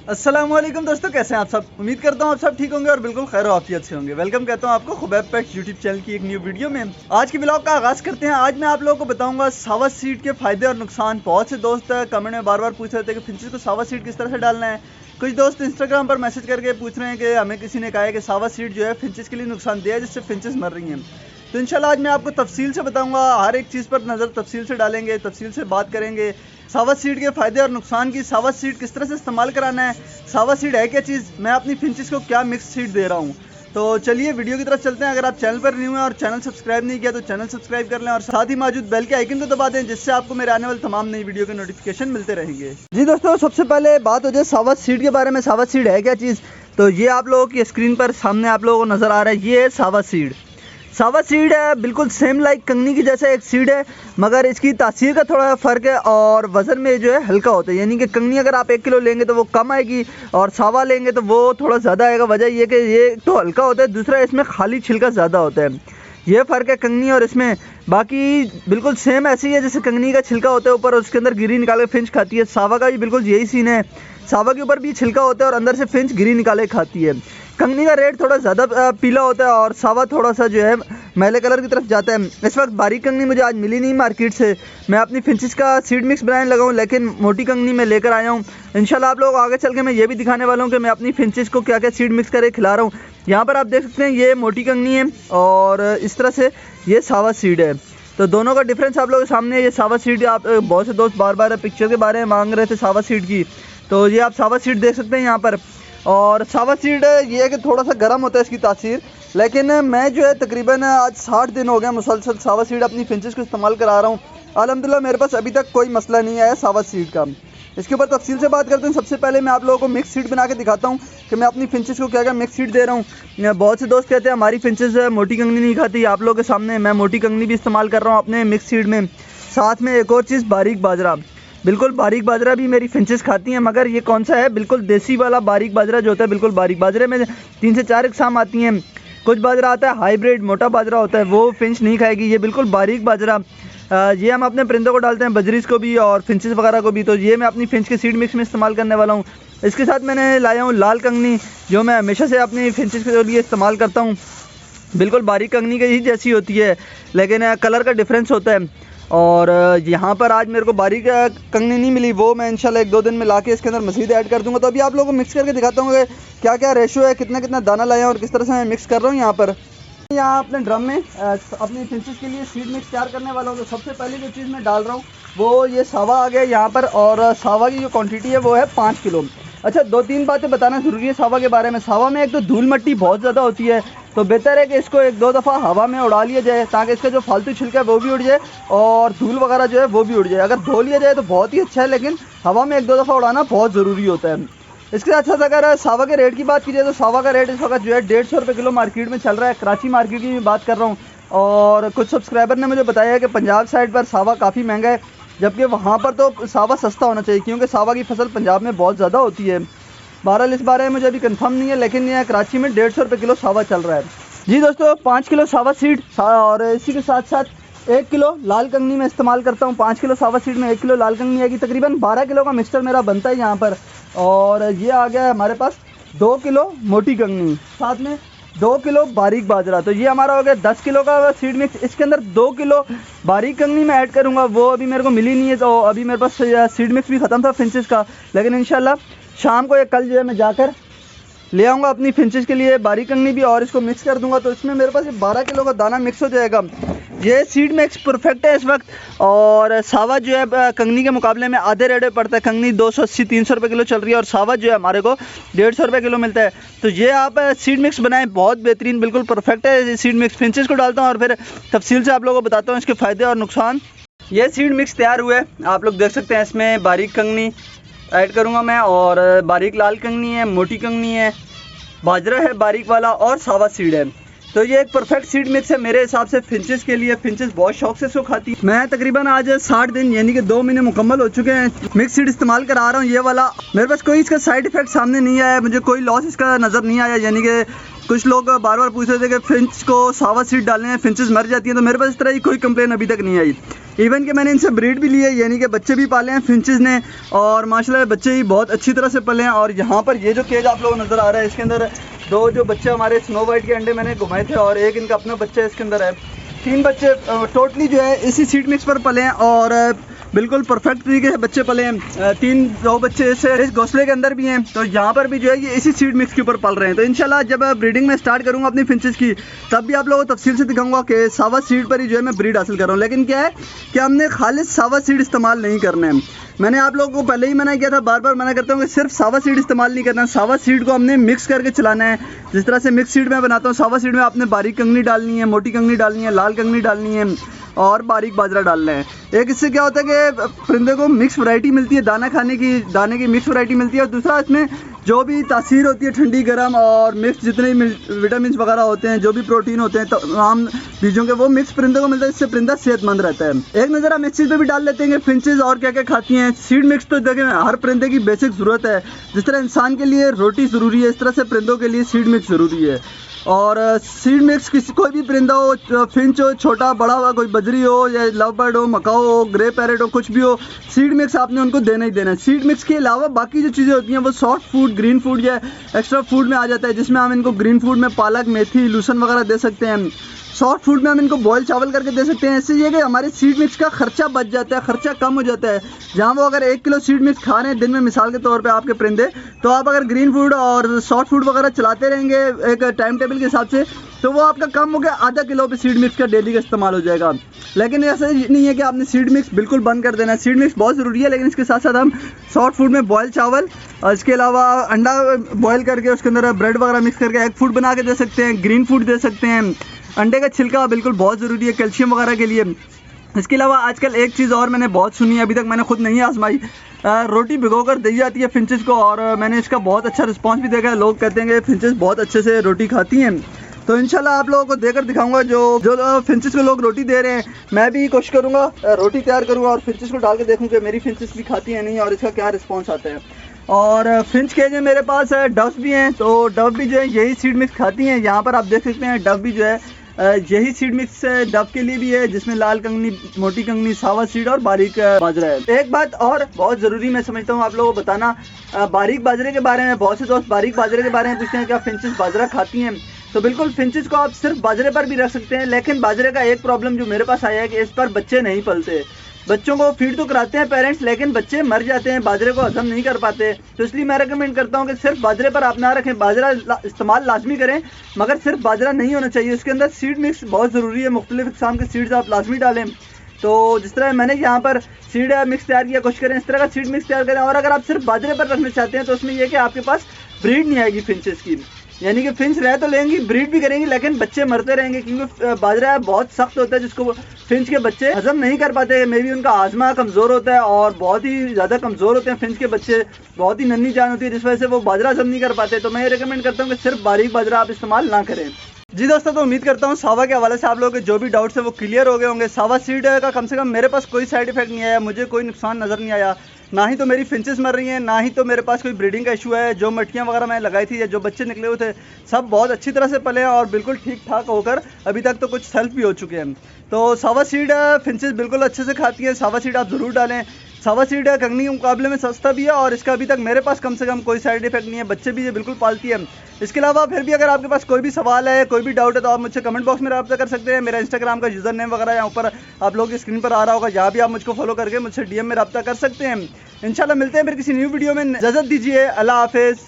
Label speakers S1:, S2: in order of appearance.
S1: अस्सलाम वालेकुम दोस्तों, कैसे हैं आप सब। उम्मीद करता हूँ आप सब ठीक होंगे और बिल्कुल खैर आफियत से होंगे। वेलकम कहता हूँ आपको खुबैब पेट्स यूट्यूब चैनल की एक न्यू वीडियो में। आज की ब्लॉग का आगाज़ करते हैं। आज मैं आप लोगों को बताऊंगा सावा सीड के फ़ायदे और नुकसान। बहुत से दोस्त कमेंट में बार बार पूछ रहे थे कि फिंचेस को सावा सीड किस तरह से डालना है। कुछ दोस्त इंस्टाग्राम पर मैसेज करके पूछ रहे हैं कि हमें किसी ने कहा है कि सावा सीड जो है फिंचेस के लिए नुकसानदेह है, जिससे फिंचेस मर रही हैं। तो इंशाल्लाह आज मैं आपको तफसील से बताऊंगा, हर एक चीज़ पर नज़र तफसील से डालेंगे, तफसील से बात करेंगे। सावा सीड के फ़ायदे और नुकसान की, सावा सीड किस तरह से इस्तेमाल कराना है, सावा सीड है क्या चीज़, मैं अपनी फिंचेस को क्या मिक्स सीड दे रहा हूँ। तो चलिए वीडियो की तरफ चलते हैं। अगर आप चैनल पर न्यू हैं और चैनल सब्सक्राइब नहीं किया तो चैनल सब्सक्राइब कर लें और साथ ही मौजूद बेल के आइकन को दबा दें, जिससे आपको मेरे आने वाले तमाम नई वीडियो के नोटिफिकेशन मिलते रहेंगे। जी दोस्तों, सबसे पहले बात हो जाए सावा सीड के बारे में। सावा सीड है क्या चीज़, तो ये आप लोगों की स्क्रीन पर सामने आप लोगों को नज़र आ रहा है, ये है सावा सीड। सावा सीड है बिल्कुल सेम लाइक कंगनी की जैसा एक सीड है, मगर इसकी तासीर का थोड़ा फ़र्क है और वज़न में जो है हल्का होता है। यानी कि कंगनी अगर आप 1 किलो लेंगे तो वो कम आएगी और सावा लेंगे तो वो थोड़ा ज़्यादा आएगा। वजह ये कि ये तो हल्का होता है, दूसरा इसमें खाली छिलका ज़्यादा होता है। ये फ़र्क है कंगनी और इसमें। बाकी बिल्कुल सेम ऐसी है जैसे कंगनी का छिलका होता है ऊपर, उसके अंदर गिरी निकाल के फिंच खाती है। सावा का भी बिल्कुल यही सीन है, सावा के ऊपर भी छिलका होता है और अंदर से फिंच गिरी निकाले खाती है। कंगनी का रेट थोड़ा ज़्यादा पीला होता है और सावा थोड़ा सा जो है मैले कलर की तरफ जाता है। इस वक्त बारीक कंगनी मुझे आज मिली नहीं मार्केट से, मैं अपनी फिंचेस का सीड मिक्स बनाने लगा हूँ, लेकिन मोटी कंगनी में लेकर आया हूँ। इंशाल्लाह आप लोग आगे चल के मैं ये भी दिखाने वाला हूँ कि मैं अपनी फिंचेस को क्या क्या सीड मिक्स करके खिला रहा हूँ। यहाँ पर आप देख सकते हैं ये मोटी कंगनी है और इस तरह से ये सावा सीड है। तो दोनों का डिफरेंस आप लोगों के सामने। ये सावा सीड, आप बहुत से दोस्त बार बार पिक्चर के बारे में मांग रहे थे सावा सीड की, तो ये आप सावा सीड देख सकते हैं यहाँ पर। और सावा सीड ये है कि थोड़ा सा गर्म होता है इसकी तासीर, लेकिन मैं जो है तकरीबन आज 60 दिन हो गया मुसलसल सावा सीड अपनी फिंचेस को इस्तेमाल करा रहा हूँ। अल्हम्दुलिल्लाह मेरे पास अभी तक कोई मसला नहीं आया सावा सीड का। इसके ऊपर तफसील से बात करते हैं। सबसे पहले मैं आप लोगों को मिक्स सीड बना के दिखाता हूँ कि मैं अपनी फिंचेस को क्या क्या मिक्स सीड दे रहा हूँ। बहुत से दोस्त कहते हैं हमारी फिंचेस मोटी कंगनी नहीं खाती। आप लोगों के सामने मैं मोटी कंगनी भी इस्तेमाल कर रहा हूँ अपने मिक्स सीड में। साथ में एक और चीज़, बारीक बाजरा। बिल्कुल बारीक बाजरा भी मेरी फिंचेस खाती हैं, मगर ये कौन सा है, बिल्कुल देसी वाला बारीक बाजरा जो होता है। बिल्कुल बारीक बाजरे में 3 से 4 इकसाम आती हैं। कुछ बाजरा आता है हाइब्रिड मोटा बाजरा होता है, वो फिंच नहीं खाएगी। ये बिल्कुल बारीक बाजरा, ये हम अपने परिंदों को डालते हैं, बजरीस को भी और फिंचेस वगैरह को भी। तो ये मैं अपनी फिंच के सीड मिक्स में इस्तेमाल करने वाला हूँ। इसके साथ मैंने लाया हूँ लाल कंगनी, जो मैं हमेशा से अपनी फिंचेस के लिए इस्तेमाल करता हूँ। बिल्कुल बारीक कंगनी की ही जैसी होती है, लेकिन कलर का डिफरेंस होता है। और यहाँ पर आज मेरे को बारीक कंगनी नहीं मिली, वो मैं इंशाल्लाह 1-2 दिन में लाके इसके अंदर मज़ीद ऐड कर दूँगा। तो अभी आप लोगों को मिक्स करके दिखाता हूँ कि क्या क्या रेशो है, कितना कितना दाना लाया है और किस तरह से मैं मिक्स कर रहा हूँ। यहाँ अपने ड्रम में अपनी फिंचेस के लिए सीड मिक्स तैयार करने वाला हूँ। तो सबसे पहले जो चीज़ मैं डाल रहा हूँ वो ये सावा आ गया यहाँ पर, और सावा की जो क्वांटिटी है वो है 5 किलो। अच्छा, 2-3 बातें बताना ज़रूरी है सावा के बारे में। सावा में एक तो धूल मट्टी बहुत ज़्यादा होती है, तो बेहतर है कि इसको 1-2 दफ़ा हवा में उड़ा लिया जाए, ताकि इसका जो फालतू छिलका है वो भी उड़ जाए और धूल वगैरह जो है वो भी उड़ जाए। अगर धो लिया जाए तो बहुत ही अच्छा है, लेकिन हवा में 1-2 दफ़ा उड़ाना बहुत ज़रूरी होता है। इसके साथ साथ अगर सावा के रेट की बात की जाए तो सावा का रेट इस वक्त जो है 150 रुपये किलो मार्केट में चल रहा है। कराची मार्केट की भी बात कर रहा हूँ, और कुछ सब्सक्राइबर ने मुझे बताया है कि पंजाब साइड पर सावा काफ़ी महंगा है, जबकि वहाँ पर तो सावा सस्ता होना चाहिए, क्योंकि सावा की फसल पंजाब में बहुत ज़्यादा होती है। बहरहाल इस बारे में मुझे अभी कंफर्म नहीं है, लेकिन यह कराची में 150 रुपये किलो सावा चल रहा है। जी दोस्तों, 5 किलो सावा सीड और इसी के साथ साथ 1 किलो लाल कंगनी में इस्तेमाल करता हूँ। 5 किलो सावा सीड में 1 किलो लाल कंगनी आएगी, तकरीबन 12 किलो का मिक्सचर मेरा बनता है यहाँ पर। और ये आ गया है हमारे पास 2 किलो मोटी कंगनी, साथ में 2 किलो बारीक बाजरा। तो ये हमारा हो गया 10 किलो का सीड मिक्स। इसके अंदर 2 किलो बारीक कंगनी में ऐड करूँगा, वो अभी मेरे को मिली नहीं है, तो अभी मेरे पास सीड मिक्स भी ख़त्म था फिंचेस का। लेकिन इंशाल्लाह शाम को या कल जो है मैं जाकर ले आऊँगा अपनी फिंचेस के लिए बारीक कंगनी भी, और इसको मिक्स कर दूँगा। तो इसमें मेरे पास 12 किलो का दाना मिक्स हो जाएगा। ये सीड मिक्स परफेक्ट है इस वक्त। और सावा जो है कंगनी के मुकाबले में आधे रेट पे पड़ता है। कंगनी 280-300 रुपये किलो चल रही है और सावा जो है हमारे को 150 रुपये किलो मिलता है। तो ये आप सीड मिक्स बनाएं, बहुत बेहतरीन, बिल्कुल परफेक्ट है सीड मिक्स। फिंचेस को डालता हूँ और फिर तफसील से आप लोगों को बताता हूँ इसके फ़ायदे और नुकसान। ये सीड मिक्स तैयार हुआ है, आप लोग देख सकते हैं। इसमें बारीक कंगनी ऐड करूँगा मैं, और बारीक लाल कंगनी है, मोटी कंगनी है, बाजरा है बारीक वाला, और सावा सीड है। तो ये एक परफेक्ट सीड मिक्स है मेरे हिसाब से फिंचेस के लिए। फिंचेस बहुत शौक से इसको खाती है। मैं तकरीबन आज 60 दिन यानी कि 2 महीने मुकम्मल हो चुके हैं मिक्स सीड इस्तेमाल करा रहा हूँ। ये वाला मेरे पास कोई इसका साइड इफेक्ट सामने नहीं आया, मुझे कोई लॉस इसका नज़र नहीं आया। यानी कि कुछ लोग बार बार पूछ रहे थे कि फिंच को सावा सीड डालने हैं फिंचेस मर जाती हैं, तो मेरे पास इस तरह की कोई कंप्लेन अभी तक नहीं आई। इवन कि मैंने इनसे ब्रीड भी ली है, यानी कि बच्चे भी पाले हैं फिंचेस ने, और माशाल्लाह बच्चे ही बहुत अच्छी तरह से पले हैं। और यहाँ पर ये जो केज आप लोगों को नज़र आ रहा है, इसके अंदर 2 जो बच्चे हमारे स्नो वाइट के अंडे मैंने घुमाए थे और एक इनका अपना बच्चा इसके अंदर है। 3 बच्चे टोटली जो है इसी सीड मिक्स पर पले हैं और बिल्कुल परफेक्ट तरीके से बच्चे पले हैं। 2 बच्चे इस घोंसले के अंदर भी हैं, तो यहाँ पर भी जो है ये इसी सीड मिक्स के ऊपर पल रहे हैं। तो इंशाल्लाह जब ब्रीडिंग में स्टार्ट करूँगा अपनी फिंचेस की, तब भी आप लोगों को तफसील से दिखाऊंगा कि सावा सीड पर ही जो है मैं ब्रीड हासिल कर रहा हूँ। लेकिन क्या है कि हमने खालिद सावा सीड इस्तेमाल नहीं करना है। मैंने आप लोगों को पहले ही मना किया था, बार बार मना करता हूँ कि सिर्फ सावा सीड इस्तेमाल नहीं करना है। सावा सीड को हमने मिक्स करके चलाना है। जिस तरह से मिक्स सीड मैं बनाता हूँ, सावा सीड में आपने बारीक कंगनी डालनी है, मोटी कंगनी डालनी है, लाल कंगनी डालनी है और बारीक बाजरा डालना है। एक इससे क्या होता है कि परिंदे को मिक्स वैरायटी मिलती है, दाने की मिक्स वैरायटी मिलती है। और दूसरा इसमें जो भी तासीर होती है ठंडी गर्म और मिक्स जितने भी विटामिन वगैरह होते हैं, जो भी प्रोटीन होते हैं तमाम बीजों के, वो मिक्स परिंदे को मिलता है। इससे परिंदा सेहतमंद रहता है। एक नज़र हम इस चीज़ पे भी डाल लेते हैं कि फिंचेस और क्या क्या खाती हैं। सीड मिक्स तो देखें हर परिंदे की बेसिक ज़रूरत है। जिस तरह इंसान के लिए रोटी ज़रूरी है, इस तरह से परिंदों के लिए सीड मिक्स ज़रूरी है। और सीड मिक्स कोई भी परिंदा हो, फिंच हो, छोटा बड़ा हुआ, कोई बजरी हो या लव बर्ड हो, मकाओ हो, ग्रे पैरेट हो, कुछ भी हो, सीड मिक्स आपने उनको देना ही देना है। सीड मिक्स के अलावा बाकी जो चीज़ें होती हैं वो सॉफ्ट फूड, ग्रीन फूड या एक्स्ट्रा फूड में आ जाता है, जिसमें हम इनको ग्रीन फूड में पालक, मेथी, लूसन वगैरह दे सकते हैं। सॉफ्ट फूड में हम इनको बॉयल चावल करके दे सकते हैं। इससे ये कि हमारे सीड मिक्स का खर्चा बच जाता है, खर्चा कम हो जाता है। जहाँ वो अगर 1 किलो सीड मिक्स खा रहे हैं दिन में मिसाल के तौर पे आपके परिंदे, तो आप अगर ग्रीन फूड और सॉफ्ट फूड वगैरह चलाते रहेंगे एक टाइम टेबल के हिसाब से, तो वो आपका कम हो गया, आधा किलो पे सीड मिक्स का डेली का इस्तेमाल हो जाएगा। लेकिन ऐसा नहीं है कि आपने सीड मिक्स बिल्कुल बंद कर देना है। सीड मिक्स बहुत ज़रूरी है, लेकिन इसके साथ साथ हम सॉफ्ट फूड में बॉयल चावल और इसके अलावा अंडा बॉयल करके उसके अंदर ब्रेड वगैरह मिक्स करके एग फूड बना के दे सकते हैं, ग्रीन फूड दे सकते हैं। अंडे का छिलका बिल्कुल बहुत ज़रूरी है कैल्शियम वगैरह के लिए। इसके अलावा आजकल एक चीज़ और मैंने बहुत सुनी है, अभी तक मैंने खुद नहीं आजमाई, रोटी भिगोकर दी जाती है फिंचेस को, और मैंने इसका बहुत अच्छा रिस्पांस भी देखा है। लोग कहते हैं कि फिंचेस बहुत अच्छे से रोटी खाती हैं। तो इंशाल्लाह आप लोगों को देकर दिखाऊंगा जो फिंचेस को लोग रोटी दे रहे हैं, मैं भी कोशिश करूँगा रोटी तैयार करूँगा और फिंचेस को डाल के देखूँ कि मेरी फिंचेस भी खाती हैं नहीं और इसका क्या रिस्पॉन्स आता है। और फिंच के जो मेरे पास डव्स भी हैं, तो डव भी जो है यही सीड मिक्स खाती हैं। यहाँ पर आप देख सकते हैं डव भी जो है यही सीड मिक्स डव के लिए भी है, जिसमें लाल कंगनी, मोटी कंगनी, सावा सीड और बारीक बाजरा है। एक बात और बहुत ज़रूरी मैं समझता हूँ आप लोगों को बताना, बारीक बाजरे के बारे में। बहुत से दोस्त बारीक बाजरे के बारे में पूछते हैं क्या फिंचेस बाजरा खाती हैं। तो बिल्कुल फिंचेस को आप सिर्फ बाजरे पर भी रख सकते हैं, लेकिन बाजरे का एक प्रॉब्लम जो मेरे पास आया है कि इस पर बच्चे नहीं पलते। बच्चों को फीड तो कराते हैं पेरेंट्स, लेकिन बच्चे मर जाते हैं, बाजरे को हजम नहीं कर पाते। तो इसलिए मैं रेकमेंड करता हूं कि सिर्फ बाजरे पर आप ना रखें। बाजरा इस्तेमाल लाजमी करें, मगर सिर्फ बाजरा नहीं होना चाहिए। उसके अंदर सीड मिक्स बहुत ज़रूरी है, मुख्तलिफ किस्म के सीड्स आप लाजमी डालें। तो जिस तरह मैंने यहाँ पर सीड मिक्स तैयार किया, कोशिश करें इस तरह का सीड मिक्स तैयार करें। और अगर आप सिर्फ बाजरे पर रखना चाहते हैं तो उसमें यह कि आपके पास ब्रीड नहीं आएगी फिंचेस की, यानी कि फिंच रह तो लेंगी, ब्रीड भी करेंगी, लेकिन बच्चे मरते रहेंगे, क्योंकि बाजरा बहुत सख्त होता है जिसको फिंच के बच्चे हजम नहीं कर पाते। मे भी उनका आजमा कमज़ोर होता है और बहुत ही ज़्यादा कमज़ोर होते हैं फिंच के बच्चे, बहुत ही नन्ही जान होती है, जिस वजह से वो बाजरा हजम नहीं कर पाते। तो मैं ये रिकमेंड करता हूँ कि सिर्फ बारीक बाजरा आप इस्तेमाल ना करें। जी दोस्तों, तो उम्मीद करता हूँ सावा के हवाले से आप लोगों के जो भी डाउट्स है वो क्लियर हो गए होंगे। सावा सीड का कम से कम मेरे पास कोई साइड इफेक्ट नहीं आया, मुझे कोई नुकसान नज़र नहीं आया, ना ही तो मेरी फिंचेस मर रही हैं, ना ही तो मेरे पास कोई ब्रीडिंग का इशू है। जो मटकियाँ वगैरह मैंने लगाई थी या जो बच्चे निकले हुए थे, सब बहुत अच्छी तरह से पले हैं और बिल्कुल ठीक ठाक होकर अभी तक तो कुछ सेल्फ भी हो चुके हैं। तो सावा सीड फिंचेस बिल्कुल अच्छे से खाती है। सावा सीड आप ज़रूर डालें। सावा सीड कंगनी के मुकाबले में सस्ता भी है और इसका अभी तक मेरे पास कम से कम कोई साइड इफेक्ट नहीं है, बच्चे भी ये बिल्कुल पालती है। इसके अलावा फिर भी अगर आपके पास कोई भी सवाल है, कोई भी डाउट है, तो आप मुझसे कमेंट बॉक्स में रब्ता कर सकते हैं। मेरा इंस्टाग्राम का यूज़र नेम वगैरह यहाँ ऊपर आप लोगों की स्क्रीन पर आ रहा होगा, यहाँ भी आप मुझको फॉलो करके मुझसे DM में रब्ता कर सकते हैं। इंशाल्लाह मिलते हैं फिर किसी न्यू वीडियो में। इजाज़त दीजिए, अल्लाह हाफिज़।